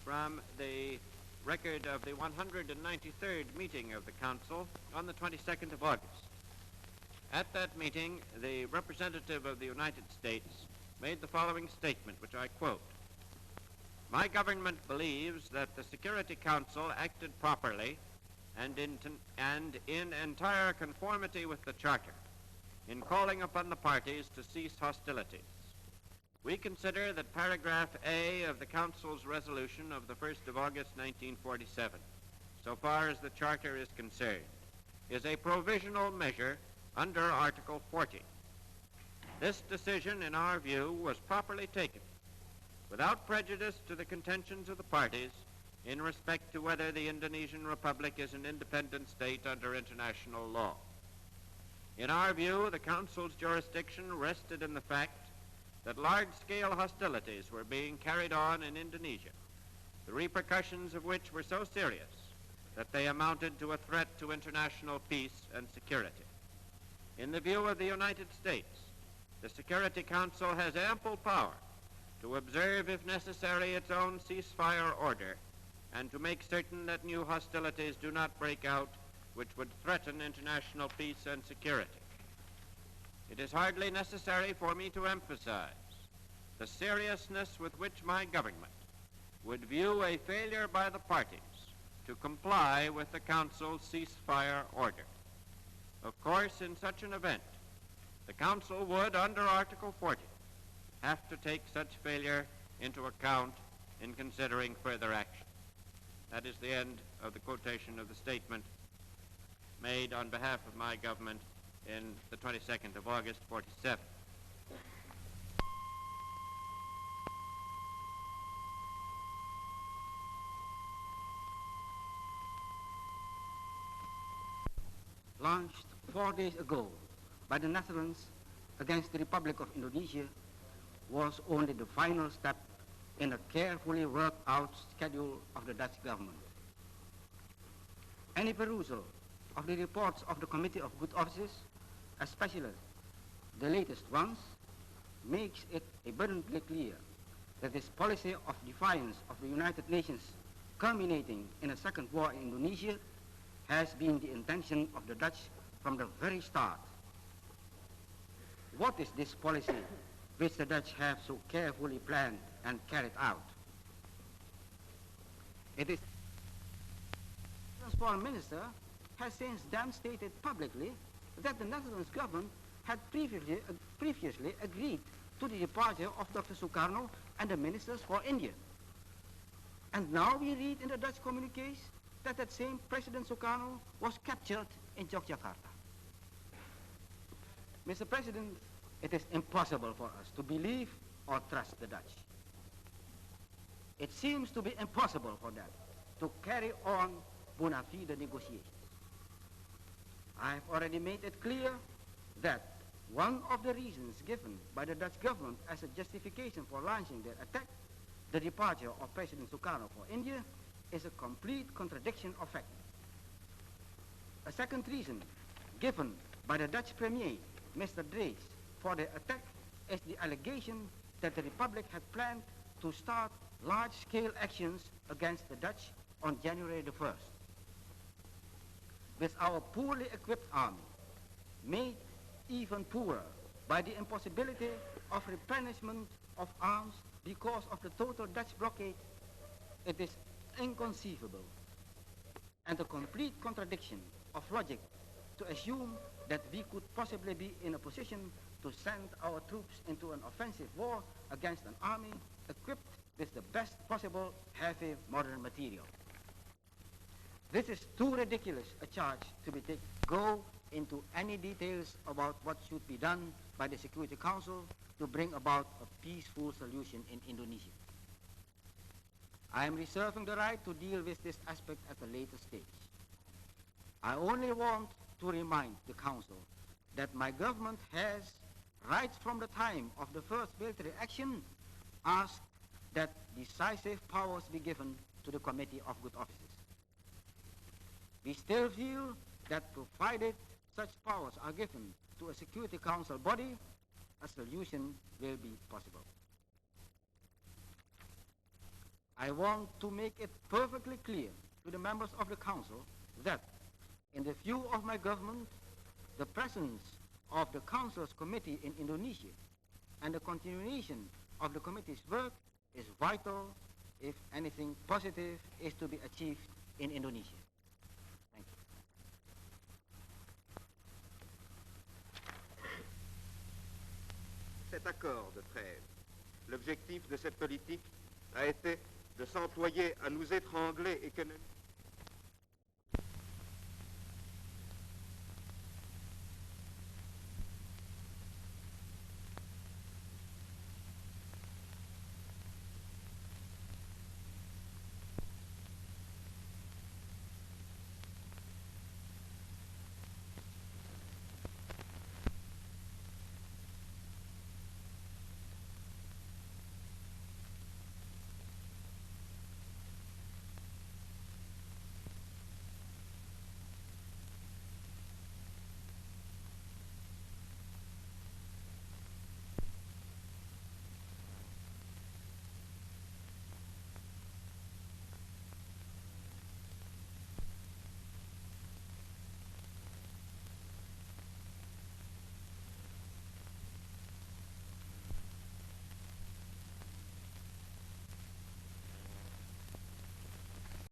from the record of the 193rd meeting of the Council on the 22nd of August. At that meeting, the representative of the United States made the following statement, which I quote: "My government believes that the Security Council acted properly and in entire conformity with the Charter in calling upon the parties to cease hostilities. We consider that paragraph A of the Council's resolution of the 1st of August 1947, so far as the Charter is concerned, is a provisional measure under Article 40. This decision, in our view, was properly taken, without prejudice to the contentions of the parties in respect to whether the Indonesian Republic is an independent state under international law. In our view, the Council's jurisdiction rested in the fact that large-scale hostilities were being carried on in Indonesia, the repercussions of which were so serious that they amounted to a threat to international peace and security. In the view of the United States, the Security Council has ample power to observe, if necessary, its own ceasefire order and to make certain that new hostilities do not break out which would threaten international peace and security. It is hardly necessary for me to emphasize the seriousness with which my government would view a failure by the parties to comply with the Council's ceasefire order. Of course, in such an event, the Council would, under Article 40, have to take such failure into account in considering further action." That is the end of the quotation of the statement made on behalf of my government in the 22nd of August, 47. Launched 4 days ago by the Netherlands against the Republic of Indonesia was only the final step in a carefully worked out schedule of the Dutch government. Any perusal of the reports of the Committee of Good Offices, especially the latest ones, makes it abundantly clear that this policy of defiance of the United Nations, culminating in a second war in Indonesia, has been the intention of the Dutch from the very start. What is this policy which the Dutch have so carefully planned and carried out? It is the foreign minister has since then stated publicly that the Netherlands government had previously agreed to the departure of Dr. Sukarno and the ministers for India. And now we read in the Dutch communiques that same President Sukarno was captured in Yogyakarta. Mr. President, it is impossible for us to believe or trust the Dutch. It seems to be impossible for them to carry on bona fide negotiations. I have already made it clear that one of the reasons given by the Dutch government as a justification for launching their attack, the departure of President Sukarno for India, is a complete contradiction of fact. A second reason given by the Dutch Premier, Mr. Drees, for the attack is the allegation that the Republic had planned to start large-scale actions against the Dutch on January the 1st. With our poorly equipped army, made even poorer by the impossibility of replenishment of arms because of the total Dutch blockade, it is inconceivable and a complete contradiction of logic to assume that we could possibly be in a position to send our troops into an offensive war against an army equipped with the best possible heavy modern material. This is too ridiculous a charge to be taken. Go into any details about what should be done by the Security Council to bring about a peaceful solution in Indonesia. I am reserving the right to deal with this aspect at a later stage. I only want to remind the Council that my government has, right from the time of the first military action, asked that decisive powers be given to the Committee of Good Offices. We still feel that provided such powers are given to a Security Council body, a solution will be possible. I want to make it perfectly clear to the members of the Council that, in the view of my government, the presence of the Council's committee in Indonesia and the continuation of the committee's work is vital if anything positive is to be achieved in Indonesia. Thank you. Cet accord de trêve, l'objectif de cette politique a été de s'employer à nous étrangler économiquement.